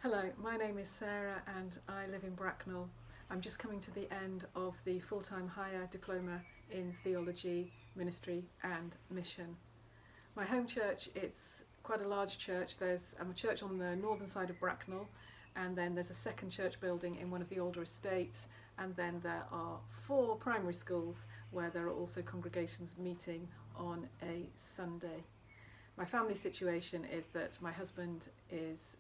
Hello, my name is Sarah and I live in Bracknell. I'm just coming to the end of the full-time higher diploma in theology, ministry and mission. My home church, it's quite a large church. There's a church on the northern side of Bracknell, and then there's a second church building in one of the older estates, and then there are 4 primary schools where there are also congregations meeting on a Sunday. My family situation is that my husband is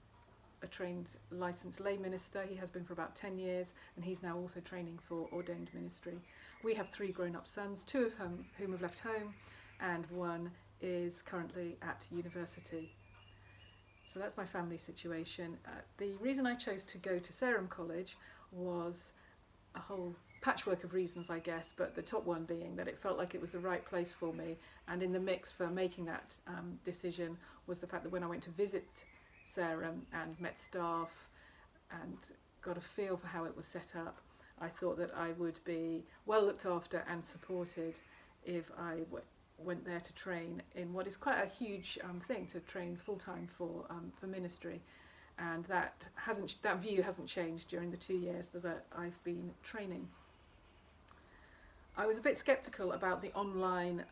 a trained licensed lay minister. He has been for about 10 years, and he's now also training for ordained ministry. We have 3 grown-up sons, 2 of whom have left home, and 1 is currently at university. So that's my family situation. The reason I chose to go to Sarum College was a whole patchwork of reasons, I guess, but the top one being that it felt like it was the right place for me, and in the mix for making that decision was the fact that when I went to visit Sarum and met staff and got a feel for how it was set up, I thought that I would be well looked after and supported if I went there to train in what is quite a huge thing, to train full-time for ministry. And that view hasn't changed during the 2 years that I've been training. I was a bit sceptical about the online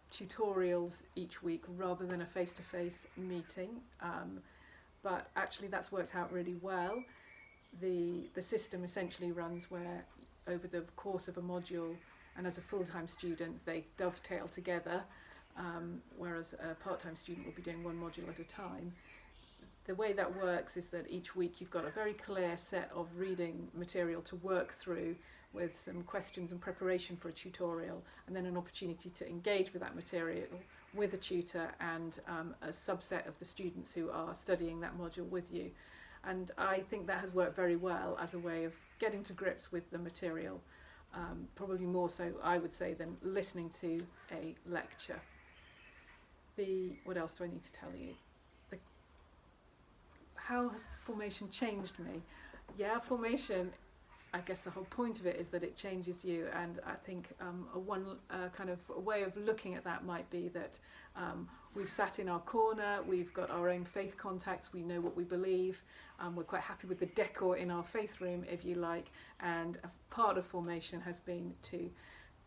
tutorials each week rather than a face-to-face meeting, but actually that's worked out really well. The system essentially runs where over the course of a module, and as a full-time student they dovetail together, whereas a part-time student will be doing one module at a time. The way that works is that each week you've got a very clear set of reading material to work through, with some questions and preparation for a tutorial, and then an opportunity to engage with that material with a tutor and a subset of the students who are studying that module with you. And I think that has worked very well as a way of getting to grips with the material, probably more so, I would say, than listening to a lecture. What else do I need to tell you? How has formation changed me? Yeah, formation, I guess the whole point of it is that it changes you, and I think kind of a way of looking at that might be that we've sat in our corner, we've got our own faith contacts, we know what we believe, we're quite happy with the decor in our faith room, if you like, and a part of formation has been to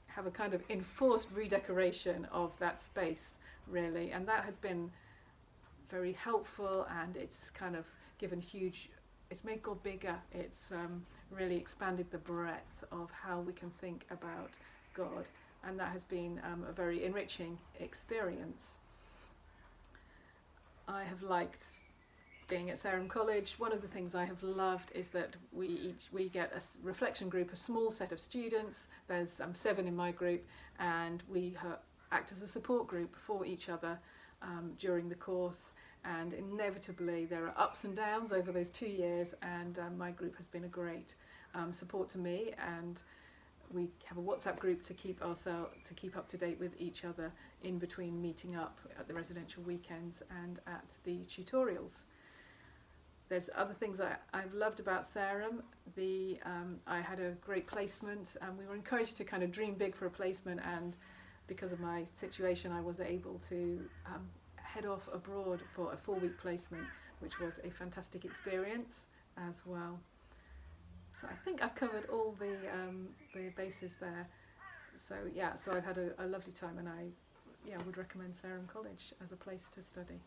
have a kind of enforced redecoration of that space, really, and that has been very helpful, and it's kind of it's made God bigger. It's really expanded the breadth of how we can think about God, and that has been a very enriching experience. I have liked being at Sarum College. One of the things I have loved is that we get a reflection group, a small set of students. There's 7 in my group, and we act as a support group for each other during the course, and inevitably there are ups and downs over those 2 years, and my group has been a great support to me, and we have a WhatsApp group to keep up to date with each other in between meeting up at the residential weekends and at the tutorials. There's other things I've loved about Sarum. I had a great placement, and we were encouraged to kind of dream big for a placement, and because of my situation I was able to head off abroad for a 4-week placement, which was a fantastic experience as well. So I think I've covered all the bases there. So yeah, so I've had a lovely time, and I would recommend Sarum College as a place to study.